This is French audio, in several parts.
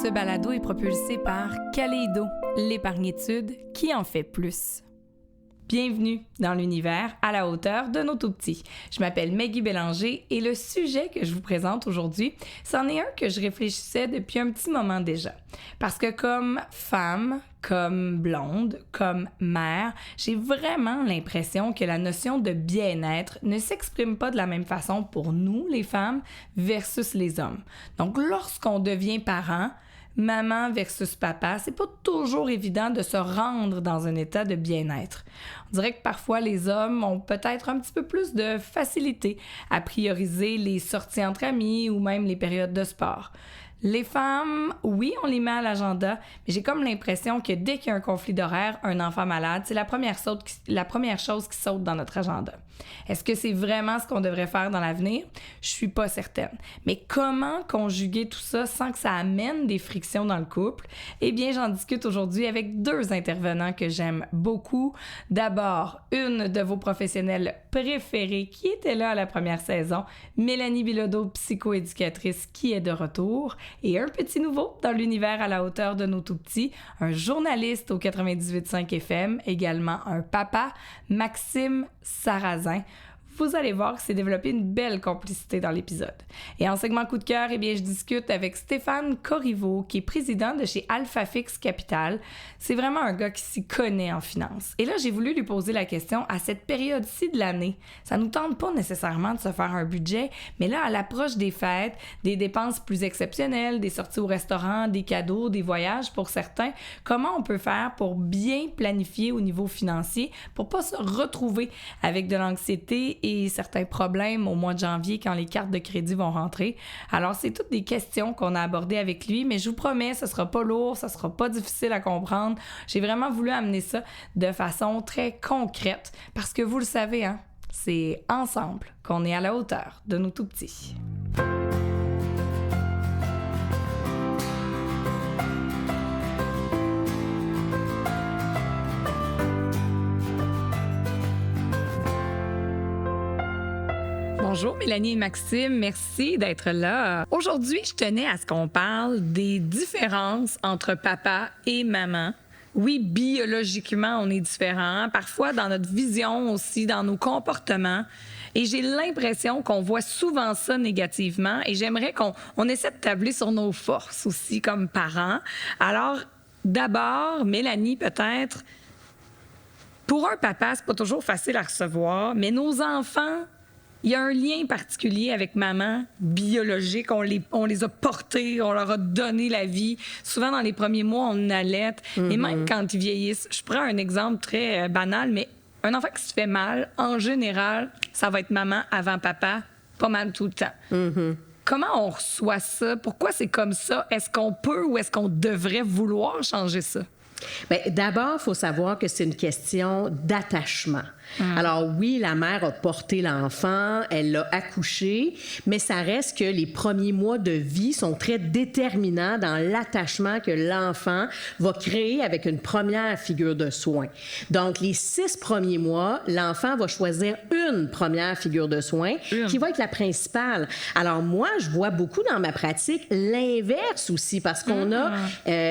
Ce balado est propulsé par Kaleido, l'épargnitude qui en fait plus. Bienvenue dans l'univers à la hauteur de nos tout-petits. Je m'appelle Maggie Bélanger et le sujet que je vous présente aujourd'hui, c'en est un que je réfléchissais depuis un petit moment déjà. Parce que comme femme, comme blonde, comme mère, j'ai vraiment l'impression que la notion de bien-être ne s'exprime pas de la même façon pour nous, les femmes, versus les hommes. Donc, lorsqu'on devient parent, maman versus papa, c'est pas toujours évident de se rendre dans un état de bien-être. On dirait que parfois les hommes ont peut-être un petit peu plus de facilité à prioriser les sorties entre amis ou même les périodes de sport. Les femmes, oui, on les met à l'agenda, mais j'ai comme l'impression que dès qu'il y a un conflit d'horaire, un enfant malade, c'est la première chose qui saute dans notre agenda. Est-ce que c'est vraiment ce qu'on devrait faire dans l'avenir? Je suis pas certaine. Mais comment conjuguer tout ça sans que ça amène des frictions dans le couple? Eh bien, j'en discute aujourd'hui avec deux intervenants que j'aime beaucoup. D'abord, une de vos professionnelles préférées qui était là à la première saison, Mélanie Bilodeau, psychoéducatrice qui est de retour. Et un petit nouveau dans l'univers à la hauteur de nos tout-petits, un journaliste au 98.5 FM, également un papa, Maxime Sarrazin. Vous allez voir que c'est développé une belle complicité dans l'épisode. Et en segment coup de cœur, eh bien, je discute avec Stéphane Corriveau, qui est président de chez AlphaFix Capital. C'est vraiment un gars qui s'y connaît en finance. Et là, j'ai voulu lui poser la question à cette période-ci de l'année. Ça nous tente pas nécessairement de se faire un budget, mais là, à l'approche des fêtes, des dépenses plus exceptionnelles, des sorties au restaurant, des cadeaux, des voyages pour certains, comment on peut faire pour bien planifier au niveau financier, pour pas se retrouver avec de l'anxiété et certains problèmes au mois de janvier quand les cartes de crédit vont rentrer. Alors, c'est toutes des questions qu'on a abordées avec lui, mais je vous promets, ce sera pas lourd, ça sera pas difficile à comprendre. J'ai vraiment voulu amener ça de façon très concrète parce que vous le savez, hein, c'est ensemble qu'on est à la hauteur de nos tout-petits. Bonjour Mélanie et Maxime, merci d'être là. Aujourd'hui, je tenais à ce qu'on parle des différences entre papa et maman. Oui, biologiquement, on est différents, parfois dans notre vision aussi, dans nos comportements. Et j'ai l'impression qu'on voit souvent ça négativement et j'aimerais qu'on essaie de tabler sur nos forces aussi comme parents. Alors, d'abord, Mélanie, peut-être, pour un papa, c'est pas toujours facile à recevoir, mais nos enfants, il y a un lien particulier avec maman, biologique. On les a portés, on leur a donné la vie. Souvent, dans les premiers mois, on allait. Et même quand ils vieillissent, je prends un exemple très banal, mais un enfant qui se fait mal, en général, ça va être maman avant papa, pas mal tout le temps. Comment on reçoit ça? Pourquoi c'est comme ça? Est-ce qu'on peut ou est-ce qu'on devrait vouloir changer ça? Bien, d'abord, il faut savoir que c'est une question d'attachement. Alors oui, la mère a porté l'enfant, elle l'a accouché, mais ça reste que les premiers mois de vie sont très déterminants dans l'attachement que l'enfant va créer avec une première figure de soin. Donc, les 6 premiers mois, l'enfant va choisir une première figure de soin qui va être la principale. Alors moi, je vois beaucoup dans ma pratique l'inverse aussi, parce qu'on a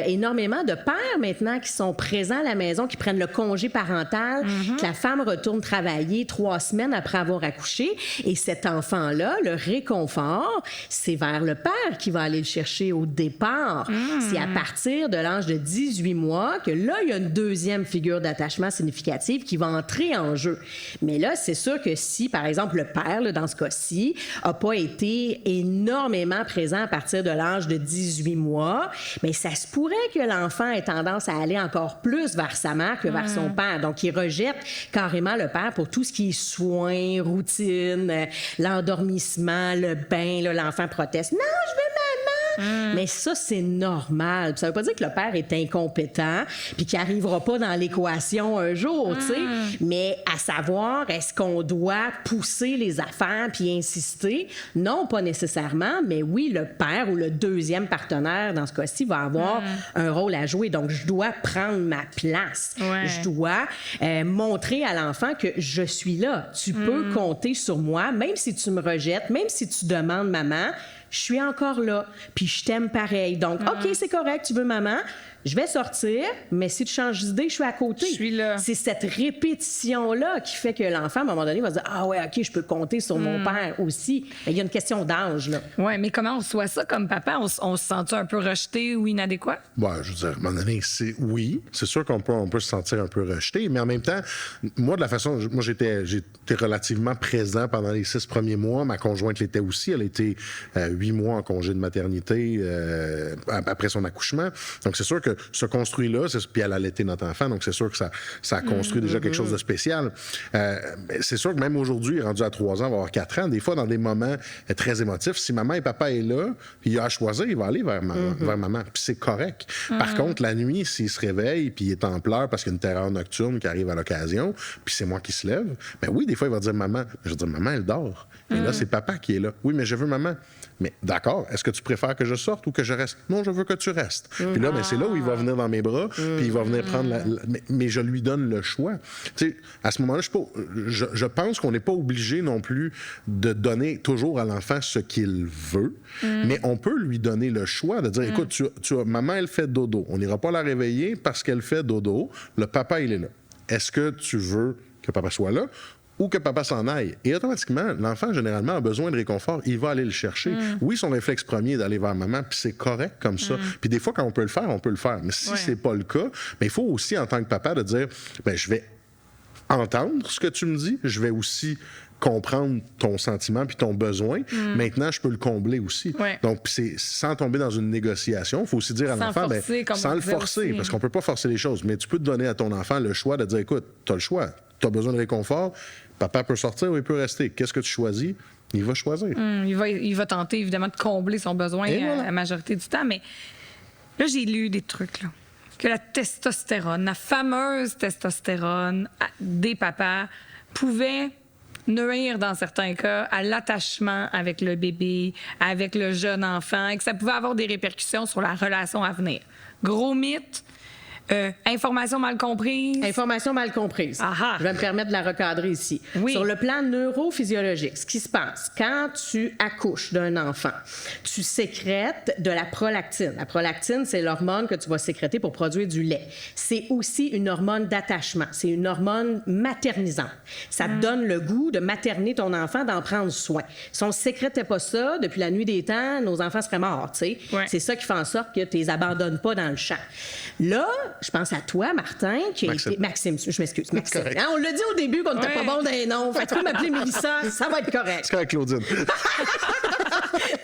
énormément de pères maintenant qui sont présents à la maison, qui prennent le congé parental, que la femme retourne travailler 3 semaines après avoir accouché. Et cet enfant-là, le réconfort, c'est vers le père qui va aller le chercher au départ. C'est à partir de l'âge de 18 mois que là, il y a une deuxième figure d'attachement significative qui va entrer en jeu. Mais là, c'est sûr que si, par exemple, le père, là, dans ce cas-ci, n'a pas été énormément présent à partir de l'âge de 18 mois, bien, ça se pourrait que l'enfant ait tendance à aller encore plus vers sa mère que vers son père. Donc, il rejette carrément le père pour tout ce qui est soins, routine, l'endormissement, le bain. Là, l'enfant proteste. « Non, je veux maman! » Mais ça, c'est normal. Ça veut pas dire que le père est incompétent puis qu'il n'arrivera pas dans l'équation un jour, tu sais. Mais à savoir, est-ce qu'on doit pousser les affaires puis insister? Non, pas nécessairement, mais oui, le père ou le deuxième partenaire, dans ce cas-ci, va avoir un rôle à jouer. Donc, je dois prendre ma place. Je dois montrer à l'enfant que je suis là. Tu peux compter sur moi, même si tu me rejettes, même si tu demandes maman, je suis encore là, puis je t'aime pareil. Donc, OK, c'est correct, tu veux maman, je vais sortir, mais si tu changes d'idée, je suis à côté. Je suis là. C'est cette répétition-là qui fait que l'enfant, à un moment donné, va se dire « Ah ouais, OK, je peux compter sur mon père aussi. » Il y a une question d'âge, là. Oui, mais comment on reçoit ça comme papa? On se sent-tu un peu rejeté ou inadéquat? Je veux dire, à un moment donné, oui, c'est sûr qu'on peut se sentir un peu rejeté, mais en même temps, moi, de la façon... Moi, j'étais relativement présent pendant les 6 premiers mois. Ma conjointe l'était aussi. Elle a été 8 mois en congé de maternité après son accouchement. Donc, c'est sûr que ce construit-là, puis elle a allaité notre enfant, donc c'est sûr que ça a construit déjà quelque chose de spécial. C'est sûr que même aujourd'hui, rendu à 3 ans, il va avoir 4 ans, des fois, dans des moments très émotifs, si maman et papa est là, puis il a à choisir, il va aller vers maman. Puis c'est correct. Par contre, la nuit, s'il se réveille, puis il est en pleurs parce qu'il y a une terreur nocturne qui arrive à l'occasion, puis c'est moi qui se lève, oui, des fois, il va dire maman. Je vais dire maman, elle dort. Et là, c'est papa qui est là. Oui, mais je veux maman. Mais d'accord, est-ce que tu préfères que je sorte ou que je reste? Non, je veux que tu restes. Puis là, c'est là où il va venir dans mes bras, puis il va venir prendre mais je lui donne le choix. Tu sais, à ce moment-là, je pense qu'on n'est pas obligé non plus de donner toujours à l'enfant ce qu'il veut, mais on peut lui donner le choix de dire, écoute, maman, elle fait dodo. On n'ira pas la réveiller parce qu'elle fait dodo. Le papa, il est là. Est-ce que tu veux que papa soit là? Ou que papa s'en aille. Et automatiquement, l'enfant, généralement, a besoin de réconfort. Il va aller le chercher. Oui, son réflexe premier est d'aller vers maman, puis c'est correct comme ça. Puis des fois, quand on peut le faire, on peut le faire. Mais si c'est pas le cas, il faut aussi, en tant que papa, de dire, je vais entendre ce que tu me dis, je vais aussi comprendre ton sentiment puis ton besoin. Maintenant, je peux le combler aussi. Donc, c'est sans tomber dans une négociation. Il faut aussi dire à l'enfant, sans le forcer, parce qu'on peut pas forcer les choses, mais tu peux te donner à ton enfant le choix de dire, écoute, tu as le choix, tu as besoin de réconfort, papa peut sortir ou il peut rester. Qu'est-ce que tu choisis? Il va choisir. Il va tenter, évidemment, de combler son besoin la majorité du temps, mais là, j'ai lu des trucs, là, que la testostérone, la fameuse testostérone des papas, pouvait nuire dans certains cas à l'attachement avec le bébé, avec le jeune enfant, et que ça pouvait avoir des répercussions sur la relation à venir. Gros mythe. Information mal comprise. Information mal comprise. Aha. Je vais me permettre de la recadrer ici. Oui. Sur le plan neurophysiologique, ce qui se passe, quand tu accouches d'un enfant, tu sécrètes de la prolactine. La prolactine, c'est l'hormone que tu vas sécréter pour produire du lait. C'est aussi une hormone d'attachement. C'est une hormone maternisante. Ça te donne le goût de materner ton enfant, d'en prendre soin. Si on ne sécrétait pas ça, depuis la nuit des temps, nos enfants seraient morts, tu sais. Ouais. C'est ça qui fait en sorte que tu les abandonnes pas dans le champ. Là, je pense à toi, Martin, qui a été... Maxime, je m'excuse, Maxime. Hein, on l'a dit au début qu'on n'était pas bon dans les noms. Fait que tu peux m'appeler Mélissa, ça va être correct. C'est correct, Claudine.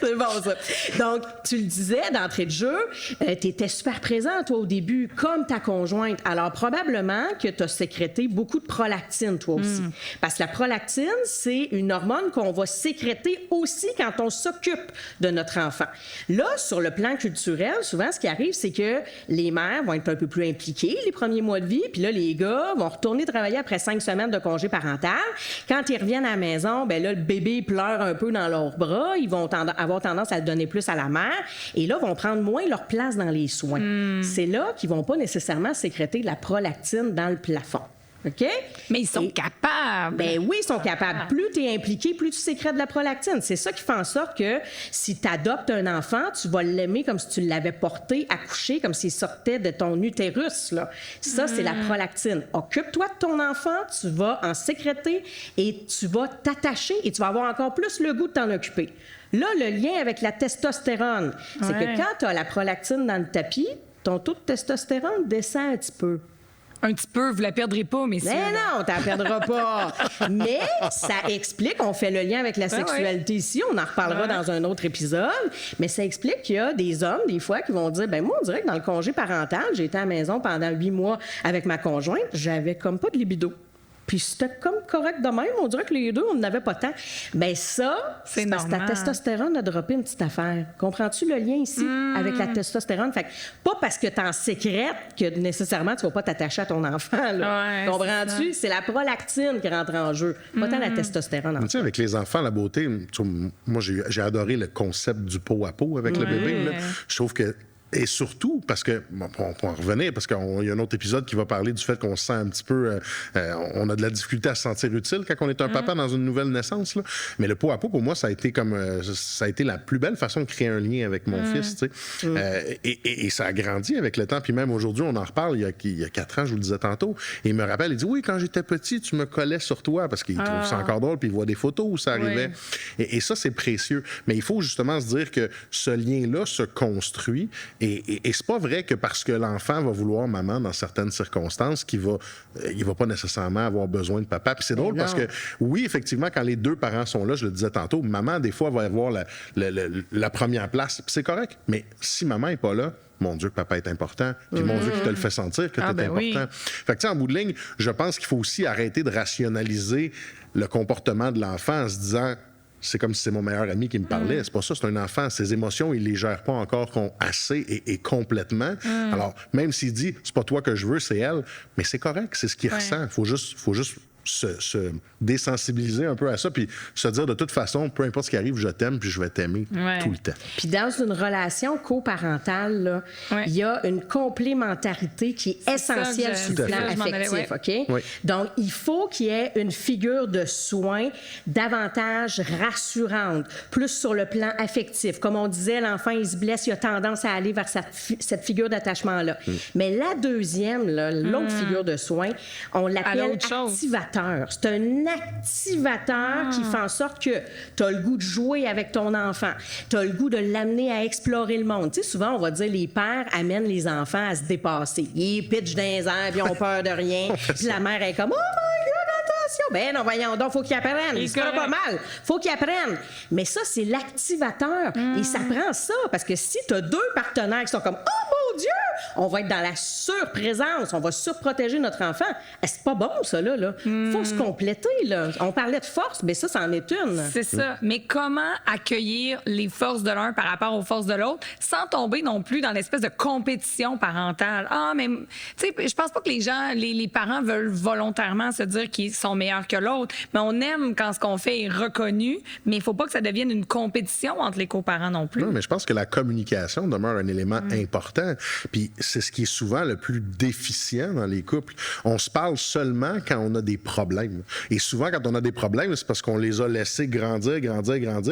C'est bon, ça. Donc, tu le disais d'entrée de jeu, tu étais super présent, toi, au début, comme ta conjointe. Alors, probablement que tu as sécrété beaucoup de prolactine, toi aussi. Parce que la prolactine, c'est une hormone qu'on va sécréter aussi quand on s'occupe de notre enfant. Là, sur le plan culturel, souvent, ce qui arrive, c'est que les mères vont être un peu plus impliquées les premiers mois de vie, puis là, les gars vont retourner travailler après 5 semaines de congé parental. Quand ils reviennent à la maison, là, le bébé pleure un peu dans leurs bras, ils vont avoir tendance à le donner plus à la mère, et là, vont prendre moins leur place dans les soins. C'est là qu'ils vont pas nécessairement sécréter de la prolactine dans le plafond. OK? Mais ils sont capables. Ben oui, ils sont capables. Plus tu es impliqué, plus tu sécrètes de la prolactine. C'est ça qui fait en sorte que si tu adoptes un enfant, tu vas l'aimer comme si tu l'avais porté, accouché, comme s'il sortait de ton utérus. Là. Ça, c'est la prolactine. Occupe-toi de ton enfant, tu vas en sécréter et tu vas t'attacher et tu vas avoir encore plus le goût de t'en occuper. Là, le lien avec la testostérone, c'est que quand tu as la prolactine dans le tapis, ton taux de testostérone descend un petit peu. Un petit peu, vous la perdrez pas, mais Mais non, tu la perdras pas. Mais ça explique, on fait le lien avec la sexualité ici, on en reparlera dans un autre épisode, mais ça explique qu'il y a des hommes, des fois, qui vont dire, moi, on dirait que dans le congé parental, j'ai été à la maison pendant 8 mois avec ma conjointe, j'avais comme pas de libido. Puis c'était comme correct de même. On dirait que les deux, on n'avait pas tant. Bien, ça, c'est parce que ta testostérone a droppé une petite affaire. Comprends-tu le lien ici avec la testostérone? Fait que pas parce que tu en sécrètes que nécessairement tu vas pas t'attacher à ton enfant. Là. Comprends-tu? C'est la prolactine qui rentre en jeu, pas tant la testostérone. Tu sais, avec les enfants, la beauté, moi, j'ai adoré le concept du pot à pot avec le bébé. Là. Je trouve que Et surtout, parce que, bon, on peut en revenir, parce qu'il y a un autre épisode qui va parler du fait qu'on se sent un petit peu, on a de la difficulté à se sentir utile quand on est un papa dans une nouvelle naissance, là. Mais le pot à pot, pour moi, ça a été la plus belle façon de créer un lien avec mon fils, tu sais. Et ça a grandi avec le temps. Puis même aujourd'hui, on en reparle, il y a 4 ans, je vous le disais tantôt, et il me rappelle, il dit, oui, quand j'étais petit, tu me collais sur toi, parce qu'il trouve ça encore drôle, puis il voit des photos où ça arrivait. Et ça, c'est précieux. Mais il faut justement se dire que ce lien-là se construit. Et c'est pas vrai que parce que l'enfant va vouloir maman dans certaines circonstances qu'il va pas nécessairement avoir besoin de papa. Puis c'est drôle parce que, oui, effectivement, quand les 2 parents sont là, je le disais tantôt, maman, des fois, va avoir la première place. Puis c'est correct. Mais si maman est pas là, mon Dieu, que papa est important. Puis mon Dieu, qu'il te le fait sentir que tu es important. Oui. Fait que, tu sais, en bout de ligne, je pense qu'il faut aussi arrêter de rationaliser le comportement de l'enfant en se disant... C'est comme si c'est mon meilleur ami qui me parlait. C'est pas ça, c'est un enfant. Ses émotions, il les gère pas encore assez et complètement. Alors, même s'il dit, c'est pas toi que je veux, c'est elle, mais c'est correct, c'est ce qu'il ressent. Faut juste se désensibiliser un peu à ça, puis se dire de toute façon, peu importe ce qui arrive, je t'aime, puis je vais t'aimer tout le temps. Puis dans une relation coparentale, là, il y a une complémentarité qui est essentielle sur le plan affectif, OK? Oui. Donc, il faut qu'il y ait une figure de soin davantage rassurante, plus sur le plan affectif. Comme on disait, l'enfant, il se blesse, il a tendance à aller vers cette figure d'attachement-là. Mais la deuxième, là, l'autre figure de soin, on l'appelle activateur. C'est un activateur qui fait en sorte que tu as le goût de jouer avec ton enfant. Tu as le goût de l'amener à explorer le monde. Tu sais, souvent, on va dire les pères amènent les enfants à se dépasser. Ils pitchent dans les airs, puis ils ont peur de rien. Puis la mère est comme « Oh my God, attention! » Ben non, voyons donc, faut qu'ils apprennent. Il se fera pas mal. Faut qu'ils apprennent. Mais ça, c'est l'activateur. Et ça prend ça, parce que si tu as 2 partenaires qui sont comme « Oh mon Dieu! » On va être dans la surprésence. On va surprotéger notre enfant. C'est pas bon, ça, là. Faut se compléter, là. On parlait de force, mais ça, c'en est une. C'est ça. Mais comment accueillir les forces de l'un par rapport aux forces de l'autre sans tomber non plus dans l'espèce de compétition parentale? Ah, mais, tu sais, je pense pas que les parents veulent volontairement se dire qu'ils sont meilleurs que l'autre, mais on aime quand ce qu'on fait est reconnu, mais il faut pas que ça devienne une compétition entre les coparents non plus. Non, mais je pense que la communication demeure un élément important. Puis c'est ce qui est souvent le plus déficient dans les couples. On se parle seulement quand on a des problèmes. Et souvent, quand on a des problèmes, c'est parce qu'on les a laissés grandir.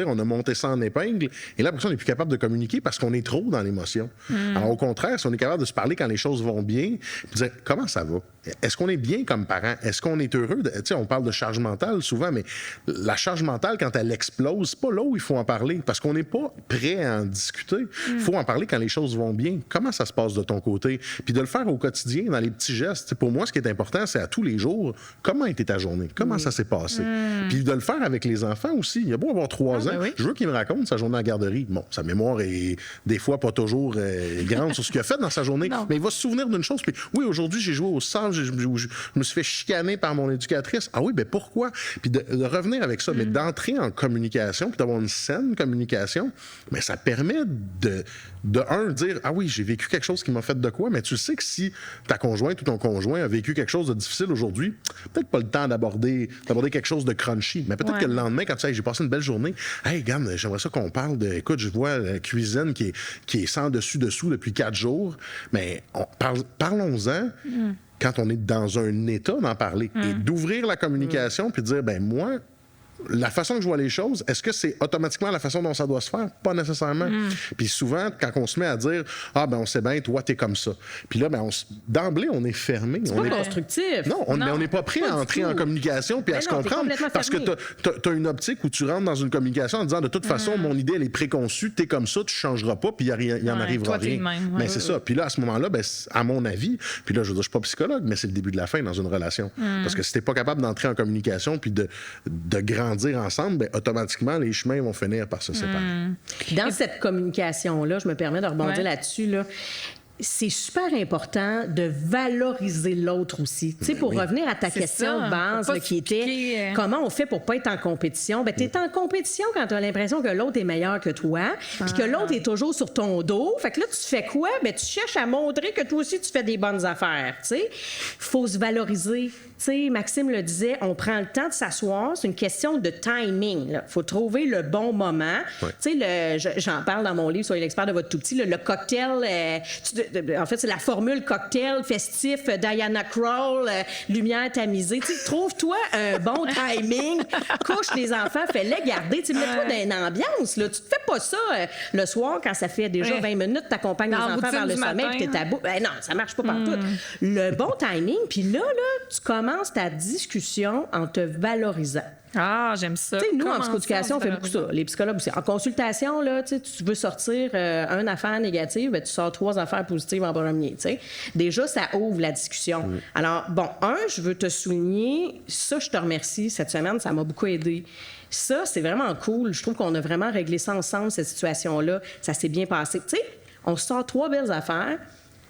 On a monté ça en épingle. Et là, après ça, on n'est plus capable de communiquer parce qu'on est trop dans l'émotion. Alors, au contraire, si on est capable de se parler quand les choses vont bien, puis dire comment ça va? Est-ce qu'on est bien comme parent? Est-ce qu'on est heureux? Tu sais, on parle de charge mentale souvent, mais la charge mentale, quand elle explose, c'est pas là où il faut en parler parce qu'on n'est pas prêt à en discuter. Il faut en parler quand les choses vont bien. Comment ça se passe de ton côté? Puis de le faire au quotidien, dans les petits gestes. T'sais, pour moi, ce qui est important, c'est à tous les jours, comment était ta journée? Comment ça s'est passé? Puis de le faire avec les enfants aussi. Il y a beau avoir 3 ans, je veux qu'il me raconte sa journée en garderie. Bon, sa mémoire est des fois pas toujours grande sur ce qu'il a fait dans sa journée, mais il va se souvenir d'une chose. Puis oui, aujourd'hui, j'ai joué au sable, je me suis fait chicaner par mon éducatrice. Ah oui, ben pourquoi? Puis de revenir avec ça, mais d'entrer en communication, puis d'avoir une saine communication, mais ça permet de dire, ah oui, j'ai vécu quelque chose qui m'a fait de quoi, mais tu sais que si ta conjointe ou ton conjoint a vécu quelque chose de difficile aujourd'hui, peut-être pas le temps d'aborder quelque chose de crunchy, mais peut-être que le lendemain, quand tu sais, j'ai passé une belle journée, hey, regarde, j'aimerais ça qu'on parle de, écoute, je vois la cuisine qui est sans dessus-dessous depuis 4 jours, mais parlons-en. Quand on est dans un état d'en parler et d'ouvrir la communication puis de dire, ben moi, la façon que je vois les choses, est-ce que c'est automatiquement la façon dont ça doit se faire? Pas nécessairement. Puis souvent, quand on se met à dire « Ah, ben on sait bien, toi, t'es comme ça. » Puis là, ben d'emblée, on est fermé. C'est pas constructif. Non, mais on n'est pas prêt à entrer en communication puis à se comprendre. Parce que t'as une optique où tu rentres dans une communication en disant « De toute façon, mon idée, elle est préconçue, t'es comme ça, tu changeras pas, puis il en arrivera rien. » Mais c'est ça. Puis là, à ce moment-là, ben, à mon avis, puis là, je veux dire, je suis pas psychologue, mais c'est le début de la fin dans une relation. Parce que si t'es pas capable d'entrer en communication puis de grandir ensemble, bien, automatiquement, les chemins vont finir par se séparer. Dans cette communication-là, je me permets de rebondir là-dessus, là, c'est super important de valoriser l'autre aussi. Tu sais, pour revenir à ta question de base, là, qui était comment on fait pour pas être en compétition? Bien, tu es en compétition quand tu as l'impression que l'autre est meilleur que toi, puis que l'autre est toujours sur ton dos. Fait que là, tu fais quoi? Bien, tu cherches à montrer que toi aussi, tu fais des bonnes affaires. Tu sais, il faut se valoriser sais, Maxime le disait, on prend le temps de s'asseoir. C'est une question de timing. Il faut trouver le bon moment. Ouais. Tu sais, j'en parle dans mon livre, Soyez l'expert de votre tout petit, le cocktail, en fait, c'est la formule cocktail festif, Diana Krall, lumière tamisée. Tu sais, trouve-toi un bon timing, couche les enfants, fais-les garder. Tu sais, mets-toi dans une ambiance. Là. Tu te fais pas ça le soir quand ça fait déjà 20 minutes, t'accompagnes les enfants vers le sommeil puis t'es à bout. Ben non, ça marche pas partout. Le bon timing, puis là, tu commences ta discussion en te valorisant. Ah, j'aime ça. Tu sais, nous, en Comment psychoéducation, on fait beaucoup ça. Les psychologues aussi. En consultation, là, tu veux sortir une affaire négative, ben, tu sors 3 affaires positives en premier. T'sais. Déjà, ça ouvre la discussion. Alors, bon, je veux te souligner, ça, je te remercie. Cette semaine, ça m'a beaucoup aidé. Ça, c'est vraiment cool. Je trouve qu'on a vraiment réglé ça ensemble, cette situation-là. Ça s'est bien passé. Tu sais, on sort 3 belles affaires.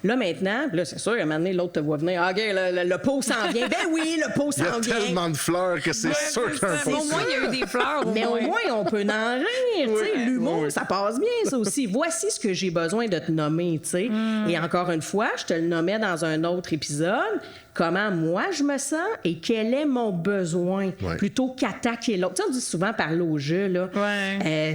Là, maintenant, là, c'est sûr, à un moment donné, l'autre te voit venir. OK, le pot s'en vient. Ben oui, le pot s'en vient. Il y a tellement de fleurs que c'est sûr qu'il y a un pot. Au moins, il y a eu des fleurs. Mais au moins, on peut en rire. Tu sais, l'humour, ça passe bien, ça aussi. Voici ce que j'ai besoin de te nommer. Tu sais. Et encore une fois, je te le nommais dans un autre épisode. Comment moi je me sens et quel est mon besoin, plutôt qu'attaquer l'autre. Tu sais, on dit souvent parler au jeu, là.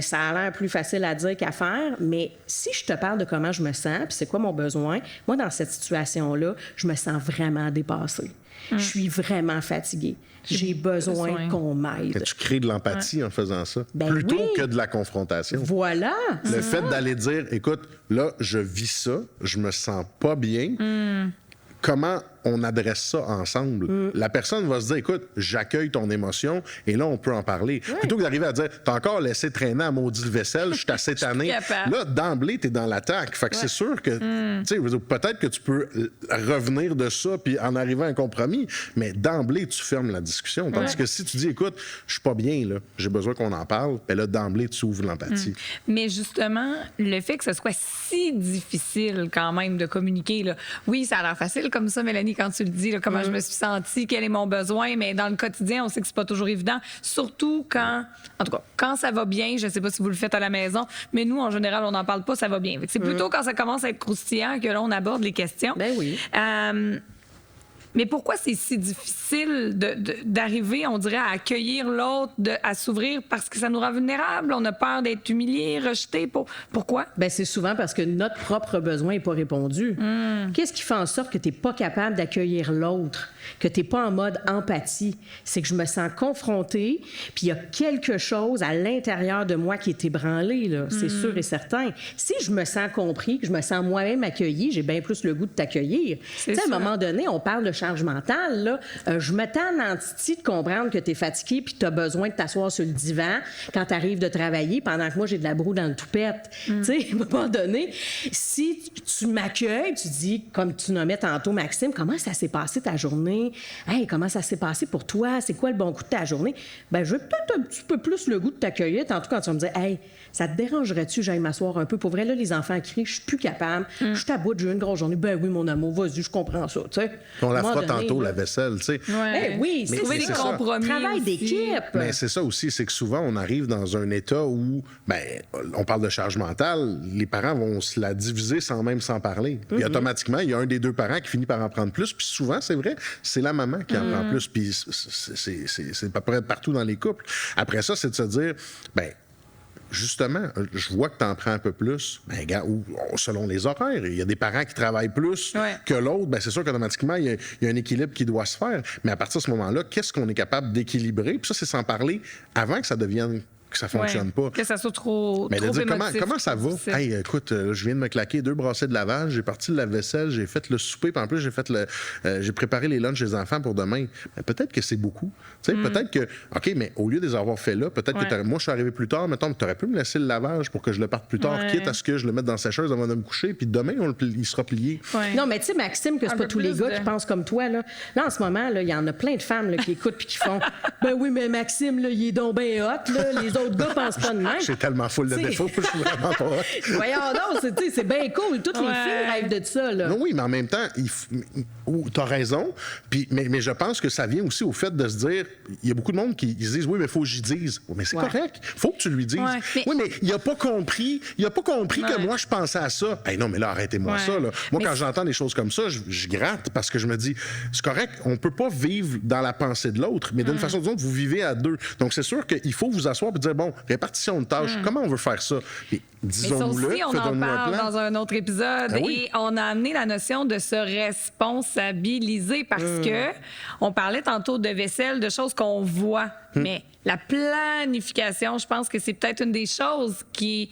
Ça a l'air plus facile à dire qu'à faire, mais si je te parle de comment je me sens, puis c'est quoi mon besoin, moi, dans cette situation-là, je me sens vraiment dépassée. Je suis vraiment fatiguée. J'ai besoin qu'on m'aide. Tu crées de l'empathie en faisant ça, plutôt que de la confrontation. Voilà. Le fait d'aller dire, écoute, là, je vis ça, je me sens pas bien. Comment on adresse ça ensemble? La personne va se dire, écoute, j'accueille ton émotion et là, on peut en parler. Plutôt que d'arriver à dire, t'as encore laissé traîner à maudite vaisselle, je suis assez tanné. Là, d'emblée, t'es dans l'attaque. Fait que c'est sûr que, tu sais, peut-être que tu peux revenir de ça puis en arriver à un compromis, mais d'emblée, tu fermes la discussion. Tandis que si tu dis, écoute, je suis pas bien, là, j'ai besoin qu'on en parle, ben là, d'emblée, tu ouvres l'empathie. Mais justement, le fait que ce soit si difficile quand même de communiquer, là, oui, ça a l'air facile comme ça, Mélanie, quand tu le dis, là, comment je me suis sentie, quel est mon besoin, mais dans le quotidien, on sait que c'est pas toujours évident, surtout quand, en tout cas, quand ça va bien, je sais pas si vous le faites à la maison, mais nous, en général, on n'en parle pas, ça va bien. C'est plutôt quand ça commence à être croustillant que là, on aborde les questions. Ben oui. Mais pourquoi c'est si difficile d'arriver, on dirait, à accueillir l'autre, à s'ouvrir parce que ça nous rend vulnérables? On a peur d'être humilié, rejeté. Pourquoi? Bien, c'est souvent parce que notre propre besoin n'est pas répondu. Qu'est-ce qui fait en sorte que tu n'es pas capable d'accueillir l'autre, que tu n'es pas en mode empathie? C'est que je me sens confrontée, puis il y a quelque chose à l'intérieur de moi qui est ébranlé, là, c'est sûr et certain. Si je me sens compris, que je me sens moi-même accueillie, j'ai bien plus le goût de t'accueillir. Tu sais, à un moment donné, on parle de charge mentale, là. Je me tends en titi de comprendre que tu es fatigué puis que tu as besoin de t'asseoir sur le divan quand tu arrives de travailler pendant que moi, j'ai de la broue dans le toupette. Tu sais, à un moment donné, si tu m'accueilles, tu dis, comme tu nommais tantôt, Maxime, comment ça s'est passé ta journée? Hey, comment ça s'est passé pour toi? C'est quoi le bon coup de ta journée? Bien, j'ai peut-être un petit peu plus le goût de t'accueillir, tantôt quand tu vas me dire, hey, ça te dérangerait-tu, j'aille m'asseoir un peu? Pour vrai, là, les enfants crient, je suis plus capable, je suis à bout, j'ai eu une grosse journée. Ben oui, mon amour, vas-y, je comprends ça, tu sais. On la fera tantôt, la vaisselle, tu sais. Ben oui, c'est trouver des compromis. Travail d'équipe. Mais c'est ça aussi, c'est que souvent, on arrive dans un état où, on parle de charge mentale, les parents vont se la diviser sans même s'en parler. Puis automatiquement, il y a un des deux parents qui finit par en prendre plus. Puis souvent, c'est vrai, c'est la maman qui en prend plus. Puis c'est à peu près partout dans les couples. Après ça, c'est de se dire, justement, je vois que tu en prends un peu plus. Ben, gars, selon les horaires, il y a des parents qui travaillent plus que l'autre. Ben, c'est sûr qu'automatiquement, il y a un équilibre qui doit se faire. Mais à partir de ce moment-là, qu'est-ce qu'on est capable d'équilibrer? Puis ça, c'est sans parler avant que ça devienne que ça fonctionne pas. Que ça soit trop mais trop de dire émotif, comment ça va? Hey, écoute, je viens de me claquer 2 brassées de lavage, j'ai parti de la vaisselle, j'ai fait le souper, puis en plus, j'ai préparé les lunchs des enfants pour demain. Mais peut-être que c'est beaucoup. Peut-être que, OK, mais au lieu de les avoir fait là, peut-être que moi, je suis arrivé plus tard, mettons, tu aurais pu me laisser le lavage pour que je le parte plus tard, quitte à ce que je le mette dans la sécheuse avant de me coucher, puis demain, il sera plié. Non, mais tu sais, Maxime, que c'est pas tous les gars qui pensent comme toi. Là, en ce moment, il y en a plein de femmes là, qui écoutent puis qui font « Ben oui, mais Maxime, là, il est donc bien hot, là, les autres gars pensent pas de même. J'ai tellement full de défauts, je suis vraiment pas... Voyons donc, c'est bien cool. Toutes les filles rêvent de ça, là. Non, oui, mais en même temps, t'as raison. Mais je pense que ça vient aussi au fait de se dire, il y a beaucoup de monde qui se disent, oui, mais il faut que j'y dise. Mais c'est correct. Faut que tu lui dises. Oui, mais il a pas compris que moi, je pensais à ça. Hey, non, mais là, arrêtez-moi ça. Là. Moi, quand j'entends des choses comme ça, je gratte parce que je me dis, c'est correct, on peut pas vivre dans la pensée de l'autre, mais d'une façon ou d'une autre, vous vivez à deux. Donc, c'est sûr qu'il faut vous asseoir et dire, bon, répartition de tâches, comment on veut faire ça? Et disons-nous-le, mais ça aussi, on en parle dans un autre épisode. Oui. Et on a amené la notion de se responsabiliser parce que on parlait tantôt de vaisselle, de choses qu'on voit. Mais la planification, je pense que c'est peut-être une des choses qui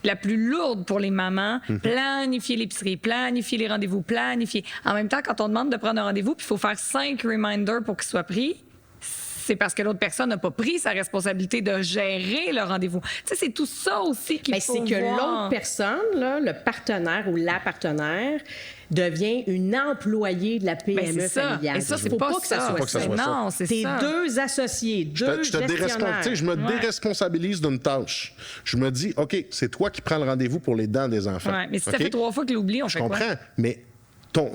la plus lourde pour les mamans, planifier l'épicerie, planifier les rendez-vous, planifier. En même temps, quand on demande de prendre un rendez-vous, puis il faut faire 5 reminders pour qu'il soit pris, c'est parce que l'autre personne n'a pas pris sa responsabilité de gérer le rendez-vous. Tu sais, c'est tout ça aussi qu'il faut c'est que voir. l'autre personne, là, le partenaire ou la partenaire, devient une employée de la PME familiale. Et ça, c'est faut pas que ça soit ça. Non, c'est T'es ça. deux associés, deux gestionnaires. Je me déresponsabilise d'une tâche. Je me dis, OK, c'est toi qui prends le rendez-vous pour les dents des enfants. Ouais, mais si ça fait 3 fois qu'il oublie, on fait quoi? Je comprends, mais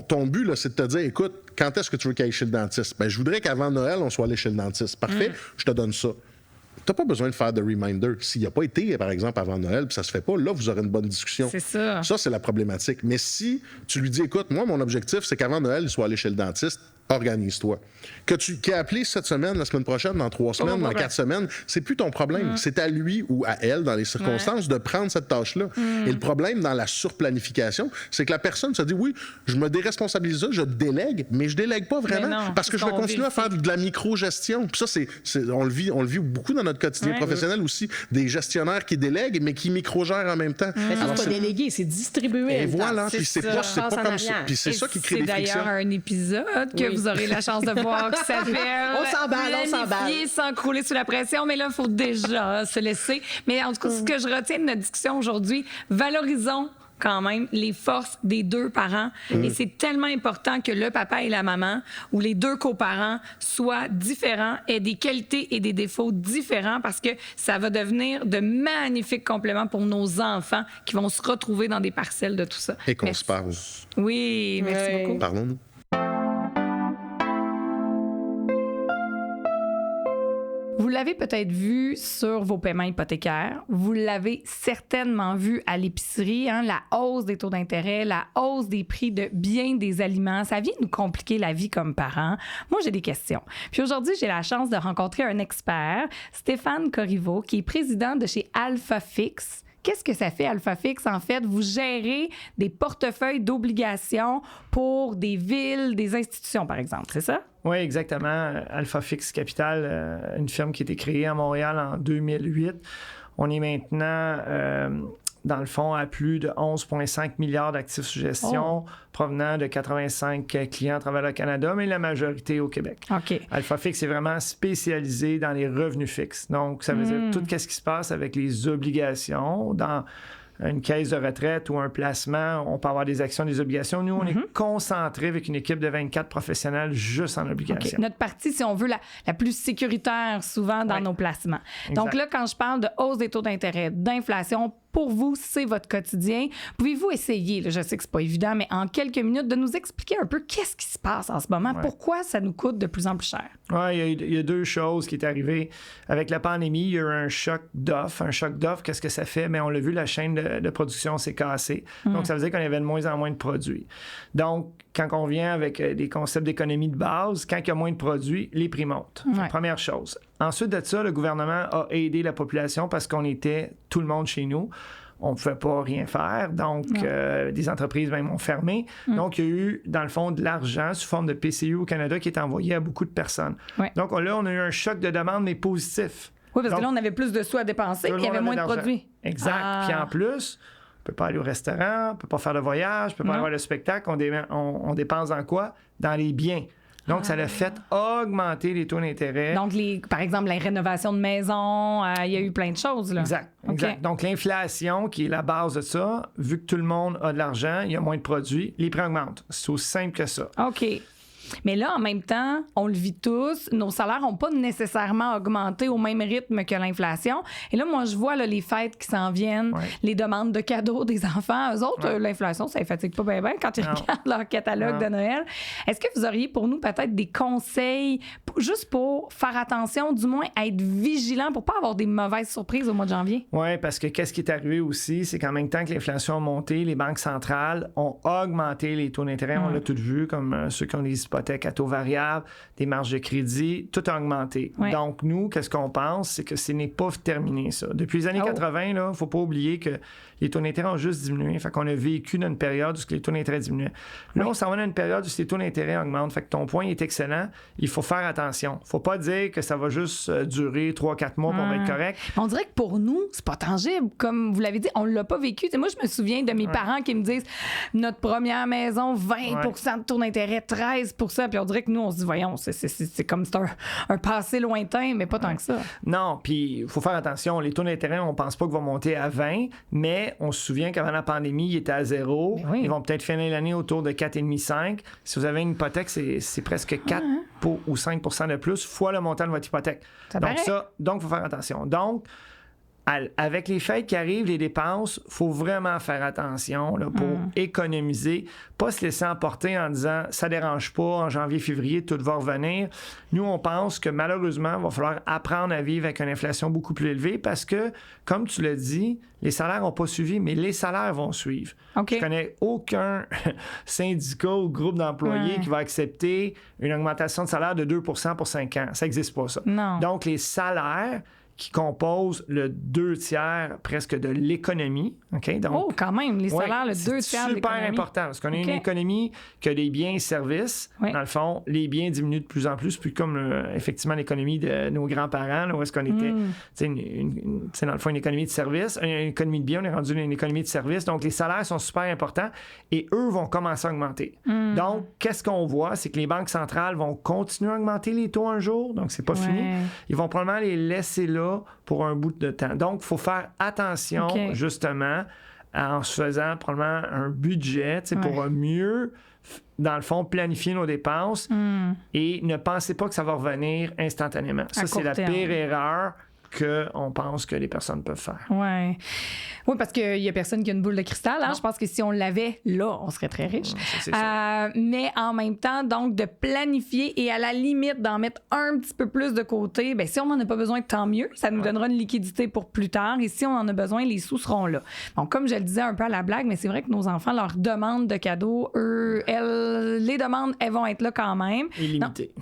ton but, là, c'est de te dire, écoute, quand est-ce que tu veux qu'il aille chez le dentiste? Ben, je voudrais qu'avant Noël, on soit allé chez le dentiste. Parfait, je te donne ça. Tu n'as pas besoin de faire de reminder. S'il n'y a pas été, par exemple, avant Noël, puis ça se fait pas, là, vous aurez une bonne discussion. C'est ça. Ça, c'est la problématique. Mais si tu lui dis, écoute, moi, mon objectif, c'est qu'avant Noël, il soit allé chez le dentiste, organise-toi. Qui a appelé cette semaine, la semaine prochaine, dans 3 semaines, dans 4 semaines, c'est plus ton problème. C'est à lui ou à elle, dans les circonstances, de prendre cette tâche-là. Et le problème dans la surplanification, c'est que la personne se dit, oui, je me déresponsabilise, je délègue, mais je délègue pas vraiment parce que je vais continuer à faire de la micro-gestion. Puis ça, on le vit beaucoup dans notre quotidien professionnel aussi, des gestionnaires qui délèguent, mais qui micro-gèrent en même temps. Mais ça, c'est pas délégué, c'est distribué. Et voilà, puis c'est pas comme ça. Puis c'est ça qui crée des frictions. C'est d'ailleurs un épisode que vous aurez la chance de voir qui s'appelle On s'emballe. Planifier sans crouler sous la pression, mais là, il faut déjà se laisser. Mais en tout cas, ce que je retiens de notre discussion aujourd'hui, valorisons quand même les forces des deux parents. Et c'est tellement important que le papa et la maman, ou les deux coparents, soient différents, aient des qualités et des défauts différents parce que ça va devenir de magnifiques compléments pour nos enfants qui vont se retrouver dans des parcelles de tout ça. Et qu'on se parle. Oui, merci beaucoup. Parlons-nous. Vous l'avez peut-être vu sur vos paiements hypothécaires. Vous l'avez certainement vu à l'épicerie, la hausse des taux d'intérêt, la hausse des prix de bien des aliments. Ça vient nous compliquer la vie comme parents. Moi, j'ai des questions. Puis aujourd'hui, j'ai la chance de rencontrer un expert, Stéphane Corriveau, qui est président de chez AlphaFix. Qu'est-ce que ça fait, AlphaFix? En fait, vous gérez des portefeuilles d'obligations pour des villes, des institutions, par exemple, c'est ça? Oui, exactement. AlphaFix Capital, une firme qui a été créée à Montréal en 2008. On est maintenant, dans le fond, à plus de 11,5 milliards d'actifs sous gestion provenant de 85 clients à travers le Canada, mais la majorité au Québec. OK. AlphaFix est vraiment spécialisé dans les revenus fixes. Donc, ça veut dire tout ce qui se passe avec les obligations dans une caisse de retraite ou un placement, on peut avoir des actions, des obligations. Nous, on est concentré avec une équipe de 24 professionnels juste en obligations. Okay. Notre partie, si on veut, la plus sécuritaire souvent dans nos placements. Exact. Donc là, quand je parle de hausse des taux d'intérêt, d'inflation, pour vous, c'est votre quotidien. Pouvez-vous essayer, là, je sais que c'est pas évident, mais en quelques minutes, de nous expliquer un peu qu'est-ce qui se passe en ce moment, pourquoi ça nous coûte de plus en plus cher? Oui, il y a 2 choses qui est arrivées. Avec la pandémie, il y a eu un choc d'offres. Un choc d'offres, qu'est-ce que ça fait? Mais on l'a vu, la chaîne de production s'est cassée. Donc, ça veut dire qu'on avait de moins en moins de produits. Donc, quand on vient avec des concepts d'économie de base, quand il y a moins de produits, les prix montent. Première chose. Ensuite de ça, le gouvernement a aidé la population parce qu'on était tout le monde chez nous. On ne pouvait pas rien faire. Donc, des entreprises même ont fermé. Donc, il y a eu, dans le fond, de l'argent sous forme de PCU au Canada qui est envoyé à beaucoup de personnes. Donc, là, on a eu un choc de demande, mais positif. Oui, parce que là, on avait plus de sous à dépenser et il y avait moins de produits. Exact. Puis en plus, on ne peut pas aller au restaurant, on ne peut pas faire de voyage, on ne peut pas aller voir le spectacle. On dépense dans quoi? Dans les biens. Donc, ça a fait augmenter les taux d'intérêt. Donc, par exemple, la rénovation de maison, il y a eu plein de choses, là. Exact. Donc, l'inflation, qui est la base de ça, vu que tout le monde a de l'argent, il y a moins de produits, les prix augmentent. C'est aussi simple que ça. OK. Mais là, en même temps, on le vit tous. Nos salaires n'ont pas nécessairement augmenté au même rythme que l'inflation. Et là, moi, je vois là, les fêtes qui s'en viennent, les demandes de cadeaux des enfants. Eux autres, l'inflation, ça les fatigue pas bien quand ils regardent leur catalogue de Noël. Est-ce que vous auriez pour nous peut-être des conseils juste pour faire attention, du moins à être vigilant pour pas avoir des mauvaises surprises au mois de janvier? Oui, parce que qu'est-ce qui est arrivé aussi, c'est qu'en même temps que l'inflation a monté, les banques centrales ont augmenté les taux d'intérêt. On l'a tout vu, comme ceux qui ont des hypothèques à taux variables, des marges de crédit, tout a augmenté. Donc, nous, qu'est-ce qu'on pense? C'est que ce n'est pas terminé, ça. Depuis les années 80, il ne faut pas oublier que les taux d'intérêt ont juste diminué. Fait qu'on a vécu dans une période où les taux d'intérêt diminuaient. Là, on s'en va dans une période où les taux d'intérêt augmentent. Fait que ton point est excellent. Il faut faire attention. Il ne faut pas dire que ça va juste durer 3-4 mois pour être correct. On dirait que pour nous, c'est pas tangible. Comme vous l'avez dit, on l'a pas vécu. T'sais, moi, je me souviens de mes parents qui me disent notre première maison, 20 de taux d'intérêt, 13 Puis on dirait que nous, on se dit, voyons, c'est comme c'est un passé lointain, mais pas tant que ça. Non, puis il faut faire attention. Les taux d'intérêt, on pense pas qu'ils vont monter à 20, mais on se souvient qu'avant la pandémie, ils étaient à 0. Ils vont peut-être finir l'année autour de 4,5-5. Si vous avez une hypothèque, c'est presque 4 ou 5 de plus fois le montant de votre hypothèque. Donc, il faut faire attention. Donc, avec les fêtes qui arrivent, les dépenses, il faut vraiment faire attention là, pour économiser, pas se laisser emporter en disant « ça dérange pas, en janvier, février, tout va revenir ». Nous, on pense que malheureusement, il va falloir apprendre à vivre avec une inflation beaucoup plus élevée parce que, comme tu l'as dit, les salaires n'ont pas suivi, mais les salaires vont suivre. Je ne connais aucun syndicat ou groupe d'employés qui va accepter une augmentation de salaire de 2 pour 5 ans. Ça n'existe pas, ça. Non. Donc, les salaires qui composent le 2/3 presque de l'économie. Okay? Donc, quand même, les salaires, le 2/3 de l'économie. C'est super important parce qu'on a une économie qui a des biens et services. Dans le fond, les biens diminuent de plus en plus, puis comme effectivement l'économie de nos grands-parents, là, où est-ce qu'on était, dans le fond, une économie de services, une économie de biens, on est rendu une économie de services. Donc, les salaires sont super importants et eux vont commencer à augmenter. Donc, qu'est-ce qu'on voit? C'est que les banques centrales vont continuer à augmenter les taux un jour, donc c'est pas fini. Ils vont probablement les laisser là pour un bout de temps. Donc, il faut faire attention, justement, en se faisant probablement un budget pour mieux, dans le fond, planifier nos dépenses et ne pensez pas que ça va revenir instantanément. Ça, c'est la pire erreur qu'on pense que les personnes peuvent faire. Oui, parce qu'il y a personne qui a une boule de cristal. Hein? Je pense que si on l'avait, là, on serait très riche. Mais en même temps, donc, de planifier et à la limite d'en mettre un petit peu plus de côté, bien, si on n'en a pas besoin, tant mieux. Ça nous donnera une liquidité pour plus tard. Et si on en a besoin, les sous seront là. Donc, comme je le disais un peu à la blague, mais c'est vrai que nos enfants, leurs demandes de cadeaux, les demandes, elles vont être là quand même.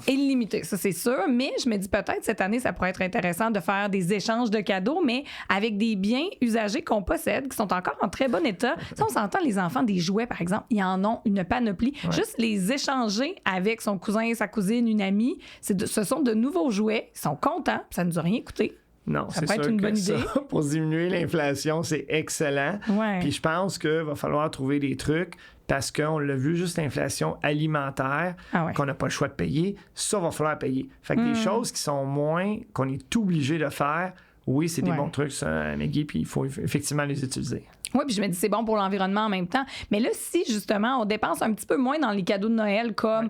Illimitées, ça, c'est sûr. Mais je me dis peut-être cette année, ça pourrait être intéressant de faire des échanges de cadeaux, mais avec des biens usagés qu'on possède, qui sont encore en très bon état. Si on s'entend, les enfants, des jouets, par exemple, ils en ont une panoplie. Juste les échanger avec son cousin, sa cousine, une amie, ce sont de nouveaux jouets. Ils sont contents, ça ne nous a rien coûté. Non, ça c'est peut être une bonne idée. Pour diminuer l'inflation, c'est excellent. Puis je pense qu'il va falloir trouver des trucs parce qu'on l'a vu, juste l'inflation alimentaire qu'on n'a pas le choix de payer, ça va falloir payer. Fait que des choses qui sont moins, qu'on est obligé de faire, oui, c'est des bons trucs, ça, Maggie, puis il faut effectivement les utiliser. Oui, puis je me dis c'est bon pour l'environnement en même temps. Mais là, si justement on dépense un petit peu moins dans les cadeaux de Noël comme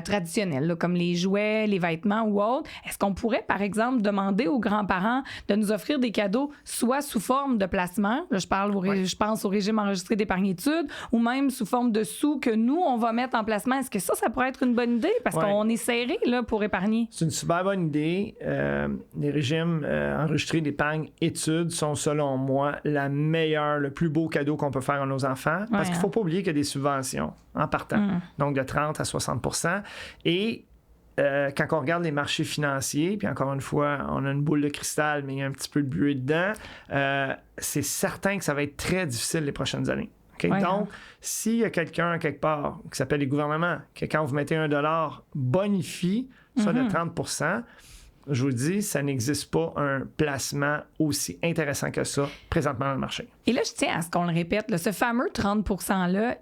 traditionnels, là, comme les jouets, les vêtements ou autres, est-ce qu'on pourrait, par exemple, demander aux grands-parents de nous offrir des cadeaux soit sous forme de placement, là, je pense au régime enregistré d'épargne-études, ou même sous forme de sous que nous, on va mettre en placement. Est-ce que ça pourrait être une bonne idée? Parce qu'on est serré là, pour épargner. C'est une super bonne idée. Les régimes enregistrés d'épargne-études sont, selon moi, le plus beau cadeau qu'on peut faire à nos enfants, parce qu'il ne faut pas oublier qu'il y a des subventions en partant, donc de 30 à 60 %. Et quand on regarde les marchés financiers, puis encore une fois, on a une boule de cristal, mais il y a un petit peu de buée dedans, c'est certain que ça va être très difficile les prochaines années. Donc, s'il y a quelqu'un quelque part qui s'appelle les gouvernements, que quand vous mettez $1, bonifie ça de 30 %, je vous dis, ça n'existe pas un placement aussi intéressant que ça présentement dans le marché. Et là, je tiens à ce qu'on le répète, là, ce fameux 30 %-là,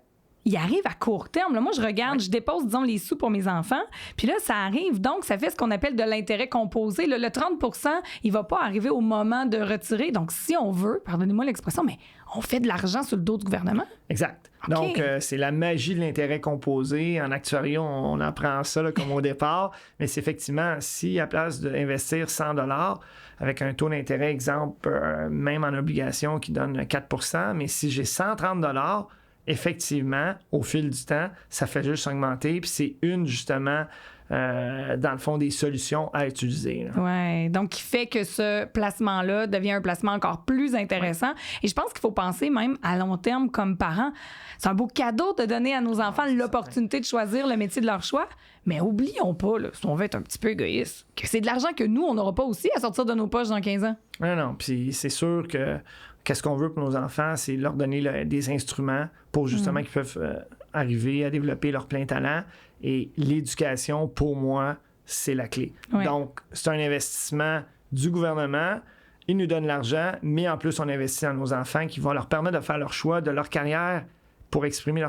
il arrive à court terme. Là, moi, je regarde, je dépose, disons, les sous pour mes enfants, puis là, ça arrive. Donc, ça fait ce qu'on appelle de l'intérêt composé. Là, le 30 % il va pas arriver au moment de retirer. Donc, si on veut, pardonnez-moi l'expression, mais on fait de l'argent sur le dos du gouvernement. Exact. OK. Donc, c'est la magie de l'intérêt composé. En actuariat, on apprend ça là, comme au départ. Mais c'est effectivement, si à place d'investir 100 $ avec un taux d'intérêt, exemple, même en obligation qui donne 4 % mais si j'ai 130 $, effectivement, au fil du temps, ça fait juste augmenter. Puis c'est justement, dans le fond, des solutions à utiliser. Oui, donc qui fait que ce placement-là devient un placement encore plus intéressant. Et je pense qu'il faut penser même à long terme comme parents. C'est un beau cadeau de donner à nos enfants l'opportunité de choisir le métier de leur choix. Mais oublions pas, là, si on veut être un petit peu égoïste, que c'est de l'argent que nous, on n'aura pas aussi à sortir de nos poches dans 15 ans. Non, puis c'est sûr que qu'est-ce qu'on veut pour nos enfants, c'est leur donner des instruments pour justement qu'ils peuvent arriver à développer leur plein talent. Et l'éducation, pour moi, c'est la clé. Ouais. Donc, c'est un investissement du gouvernement. Ils nous donnent l'argent, mais en plus, on investit dans nos enfants qui vont leur permettre de faire leur choix de leur carrière pour exprimer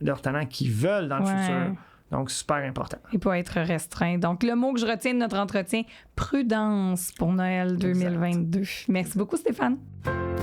leur talent qu'ils veulent dans le futur. Donc, super important. Et pas être restreint. Donc, le mot que je retiens de notre entretien, prudence pour Noël 2022. Merci beaucoup, Stéphane.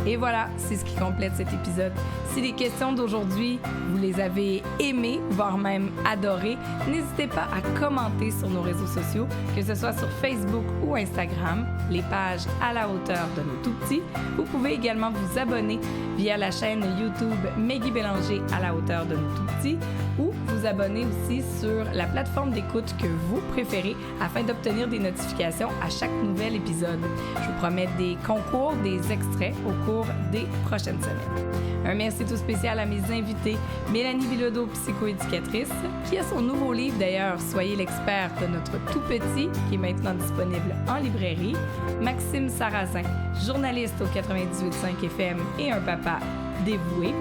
Et voilà, c'est ce qui complète cet épisode. Si les questions d'aujourd'hui, vous les avez aimées, voire même adorées, n'hésitez pas à commenter sur nos réseaux sociaux, que ce soit sur Facebook ou Instagram, les pages à la hauteur de nos tout-petits. Vous pouvez également vous abonner via la chaîne YouTube Meggy Bélanger à la hauteur de nos tout-petits ou vous abonner aussi sur la plateforme d'écoute que vous préférez afin d'obtenir des notifications à chaque nouvel épisode. Je vous promets des concours, des extraits au cours des prochaines semaines. Un merci tout spécial à mes invités, Mélanie Bilodeau, psychoéducatrice, qui a son nouveau livre d'ailleurs, Soyez l'expert de notre tout petit, qui est maintenant disponible en librairie, Maxime Sarrazin, journaliste au 98.5 FM et un papa dévoué.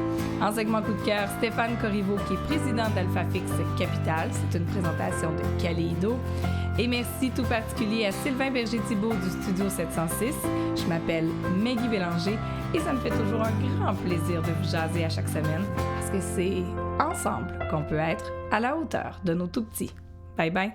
En segment coup de cœur, Stéphane Corriveau, qui est président d'Alphafix Capital. C'est une présentation de Kaleido. Et merci tout particulier à Sylvain Berger-Thibault du Studio 706. Je m'appelle Meggy Bélanger et ça me fait toujours un grand plaisir de vous jaser à chaque semaine parce que c'est ensemble qu'on peut être à la hauteur de nos tout-petits. Bye bye!